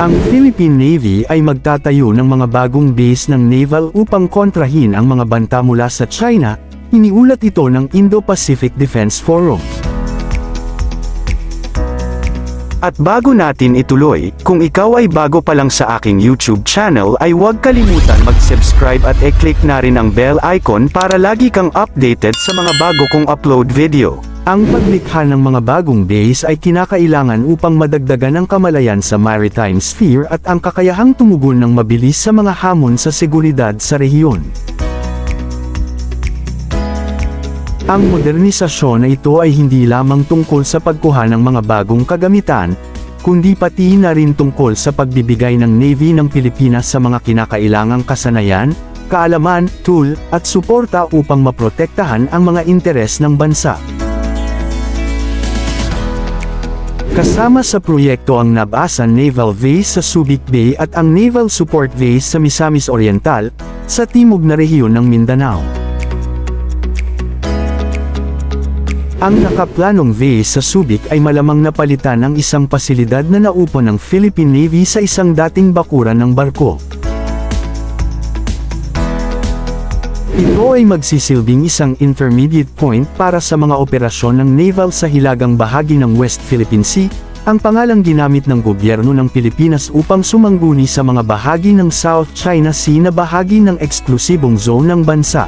Ang Philippine Navy ay magtatayo ng mga bagong base ng naval upang kontrahin ang mga banta mula sa China, iniulat ito ng Indo-Pacific Defense Forum. At bago natin ituloy, kung ikaw ay bago pa lang sa aking YouTube channel ay huwag kalimutan mag-subscribe at i-click na rin ang bell icon para lagi kang updated sa mga bago kong upload video. Ang paglikha ng mga bagong base ay kinakailangan upang madagdagan ang kamalayan sa maritime sphere at ang kakayahang tumugon ng mabilis sa mga hamon sa seguridad sa rehiyon. Ang modernisasyon na ito ay hindi lamang tungkol sa pagkuha ng mga bagong kagamitan, kundi pati na rin tungkol sa pagbibigay ng Navy ng Pilipinas sa mga kinakailangang kasanayan, kaalaman, tool, at suporta upang maprotektahan ang mga interes ng bansa. Kasama sa proyekto ang Nabasan Naval Base sa Subic Bay at ang Naval Support Base sa Misamis Oriental, sa timog na rehiyon ng Mindanao. Ang nakaplanong base sa Subic ay malamang napalitan ng isang pasilidad na naupo ng Philippine Navy sa isang dating bakuran ng barko. Ito ay magsisilbing isang intermediate point para sa mga operasyon ng naval sa hilagang bahagi ng West Philippine Sea, ang pangalang ginamit ng gobyerno ng Pilipinas upang sumangguni sa mga bahagi ng South China Sea na bahagi ng eksklusibong zone ng bansa.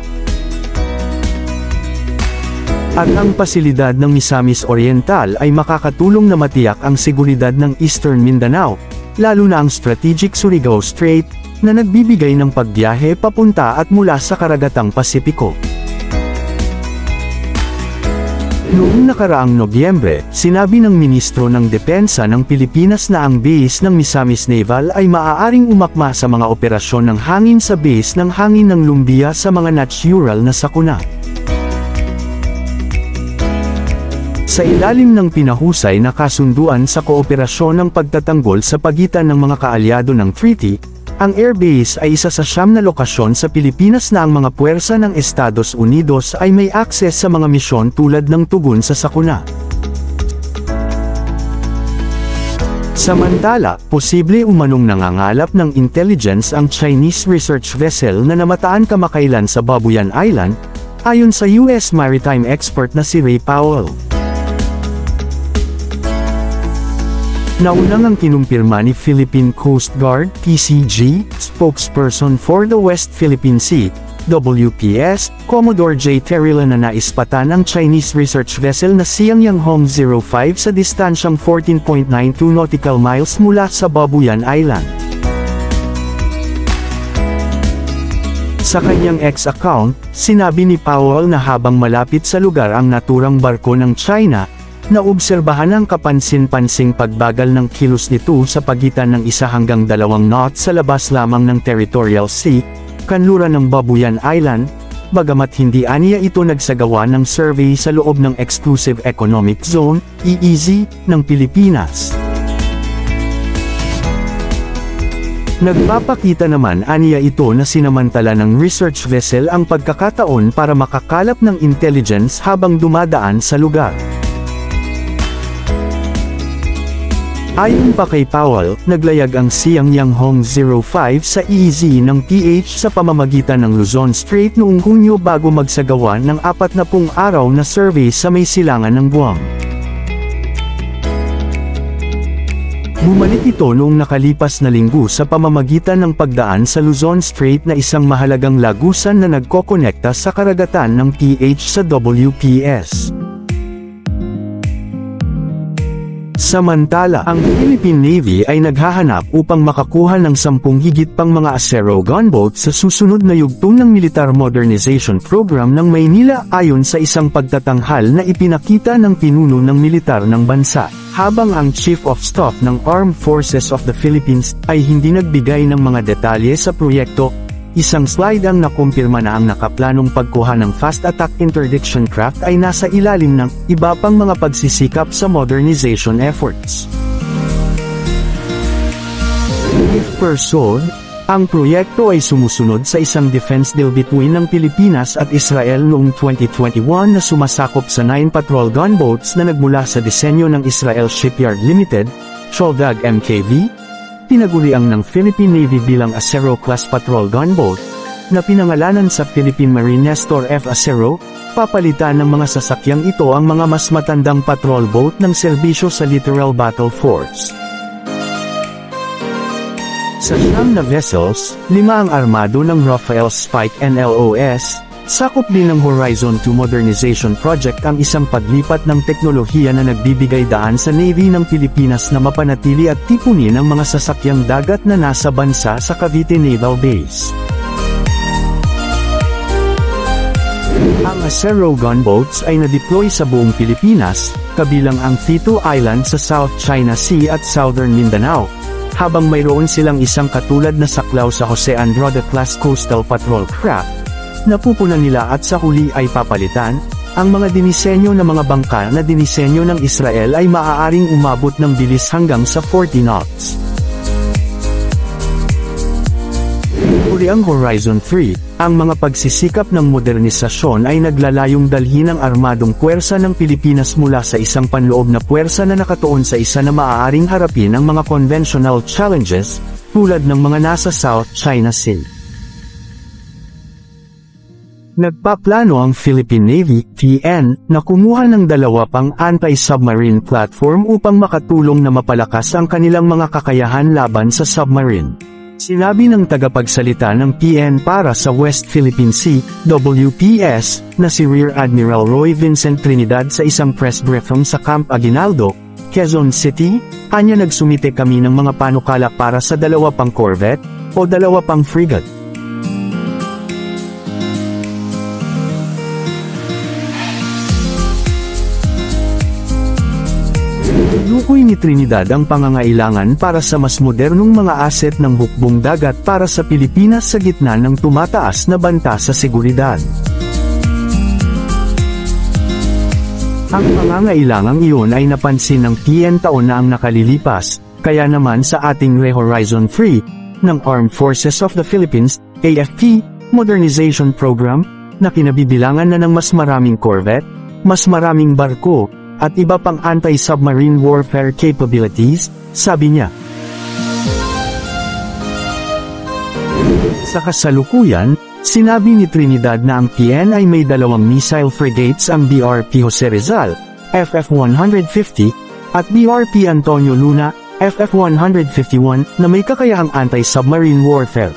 At ang pasilidad ng Misamis Oriental ay makakatulong na matiyak ang seguridad ng Eastern Mindanao, lalo na ang strategic Surigao Strait, na nagbibigay ng pagbiyahe papunta at mula sa karagatang Pasipiko. Noong nakaraang Nobyembre, sinabi ng Ministro ng Depensa ng Pilipinas na ang base ng Misamis Naval ay maaaring umakma sa mga operasyon ng hangin sa base ng hangin ng Lumbia sa mga natural na sakuna. Sa ilalim ng pinahusay na kasunduan sa kooperasyon ng pagtatanggol sa pagitan ng mga kaalyado ng treaty, ang airbase ay isa sa 9 na lokasyon sa Pilipinas na ang mga puwersa ng Estados Unidos ay may akses sa mga misyon tulad ng tugon sa sakuna. Samantala, posible umanong nangangalap ng intelligence ang Chinese research vessel na namataan kamakailan sa Babuyan Island, ayon sa US maritime expert na si Ray Powell. Naunang ang kinumpirma ni Philippine Coast Guard (PCG) spokesperson for the West Philippine Sea, WPS, Commodore J. Terrilla na naispatan ang Chinese research vessel na Xiangyang Hong 05 sa distansyang 14.92 nautical miles mula sa Babuyan Island. Sa kanyang X account, sinabi ni Powell na habang malapit sa lugar ang naturang barko ng China, naobserbahan ang kapansin-pansing pagbagal ng kilos nito sa pagitan ng 1 hanggang 2 knots sa labas lamang ng Territorial Sea, kanluran ng Babuyan Island, bagamat hindi aniya ito nagsagawa ng survey sa loob ng Exclusive Economic Zone, EEZ, ng Pilipinas. Nagpapakita naman aniya ito na sinamantala ng research vessel ang pagkakataon para makakalap ng intelligence habang dumadaan sa lugar. Ayon pa kay Powell, naglayag ang Xiangyang Hong 05 sa EEZ ng PH sa pamamagitan ng Luzon Strait noong Hunyo bago magsagawa ng 40 araw na survey sa may silangan ng Guam. Bumalik ito noong nakalipas na linggo sa pamamagitan ng pagdaan sa Luzon Strait na isang mahalagang lagusan na nagkokonekta sa karagatan ng PH sa WPS. Samantala, ang Philippine Navy ay naghahanap upang makakuha ng 10 higit pang mga Acero gunboats sa susunod na yugtong ng Militar Modernization Program ng Maynila ayon sa isang pagtatanghal na ipinakita ng pinuno ng militar ng bansa. Habang ang Chief of Staff ng Armed Forces of the Philippines ay hindi nagbigay ng mga detalye sa proyekto, isang slide ang nakumpirma na ang nakaplanong pagkuha ng Fast Attack Interdiction Craft ay nasa ilalim ng iba pang mga pagsisikap sa modernization efforts. If pursued, ang proyekto ay sumusunod sa isang defense deal between ng Pilipinas at Israel noong 2021 na sumasakop sa 9 patrol gunboats na nagmula sa disenyo ng Israel Shipyard Limited, Sholdag MKV, tinaguriang ng Philippine Navy bilang Acero-class patrol gunboat, na pinangalanan sa Philippine Marine Nestor F. Acero, papalitan ng mga sasakyang ito ang mga mas matandang patrol boat ng serbisyo sa Littoral Battle Force. Sa 9 na vessels, 5 ang armado ng Rafael Spike NLOS, sakop din ng Horizon 2 Modernization Project ang isang paglipat ng teknolohiya na nagbibigay daan sa Navy ng Pilipinas na mapanatili at tipunin ang mga sasakyang dagat na nasa bansa sa Cavite Naval Base. Ang Acero gunboats ay na-deploy sa buong Pilipinas, kabilang ang Tito Island sa South China Sea at Southern Mindanao, habang mayroon silang isang katulad na saklaw sa Jose Androda-class coastal patrol craft, na pupunan nila at sa huli ay papalitan. Ang mga dinisenyo na mga bangka na dinisenyo ng Israel ay maaaring umabot ng bilis hanggang sa 40 knots. Uri ang Horizon 3, ang mga pagsisikap ng modernisasyon ay naglalayong dalhin ang armadong puwersa ng Pilipinas mula sa isang panloob na puwersa na nakatuon sa isa na maaaring harapin ang mga conventional challenges, tulad ng mga nasa South China Sea. Nagpaplano ang Philippine Navy, PN, na kumuha ng 2 pang anti-submarine platform upang makatulong na mapalakas ang kanilang mga kakayahan laban sa submarine. Sinabi ng tagapagsalita ng PN para sa West Philippine Sea, WPS, na si Rear Admiral Roy Vincent Trinidad sa isang press briefing sa Camp Aguinaldo, Quezon City, anya nagsumite kami ng mga panukala para sa 2 pang corvette, o 2 pang frigate. Tinukoy ni Trinidad ang pangangailangan para sa mas modernong mga asset ng hukbong dagat para sa Pilipinas sa gitna ng tumataas na banta sa seguridad. Ang pangangailangang iyon ay napansin ng PN taon na ang nakalilipas, kaya naman sa ating Horizon 3, ng Armed Forces of the Philippines, AFP, Modernization Program, na kinabibilangan na ng mas maraming corvette, mas maraming barko, at iba pang anti-submarine warfare capabilities, sabi niya. Sa kasalukuyan, sinabi ni Trinidad na ang PN ay may 2 missile frigates, ang BRP Jose Rizal, FF-150, at BRP Antonio Luna, FF-151, na may kakayahang anti-submarine warfare.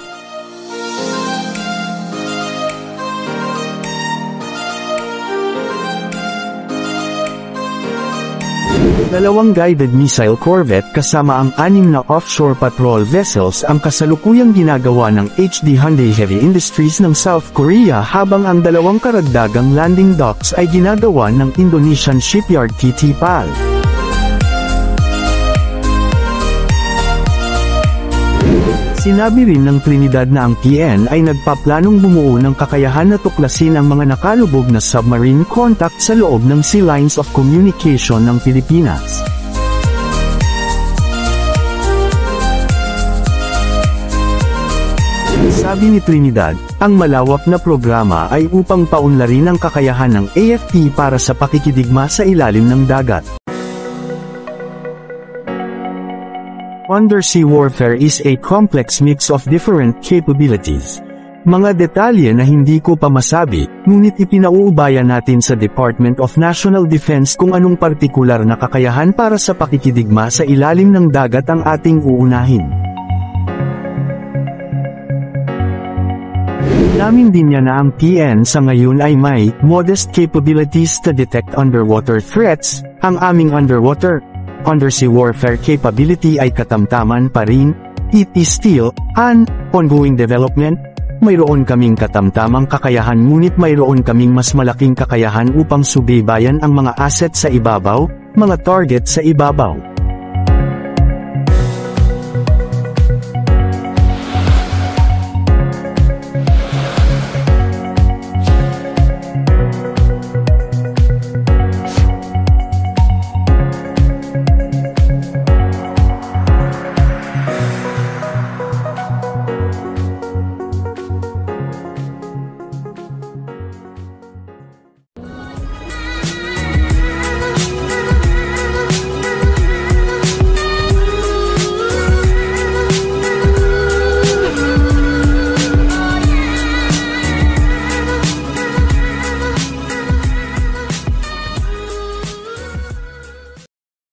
2 guided missile corvette kasama ang 6 na offshore patrol vessels ang kasalukuyang ginagawa ng HD Hyundai Heavy Industries ng South Korea, habang ang 2 karagdagang landing docks ay ginagawa ng Indonesian shipyard PT PAL. Sinabi rin ng Trinidad na ang PN ay nagpaplanong bumuo ng kakayahan na tuklasin ang mga nakalubog na submarine contact sa loob ng sea lines of communication ng Pilipinas. Sabi ni Trinidad, ang malawak na programa ay upang paunlarin ang kakayahan ng AFP para sa pakikidigma sa ilalim ng dagat. Undersea warfare is a complex mix of different capabilities. Mga detalye na hindi ko pa masabi, ngunit ipinauubaya natin sa Department of National Defense kung anong partikular na kakayahan para sa pakikidigma sa ilalim ng dagat ang ating uunahin. Namin din niya na ang PN sa ngayon ay may modest capabilities to detect underwater threats. Ang aming undersea warfare capability ay katamtaman pa rin. It is still an ongoing development. Mayroon kaming katamtamang kakayahan, ngunit mayroon kaming mas malaking kakayahan upang subaybayan ang mga asset sa ibabaw, mga target sa ibabaw.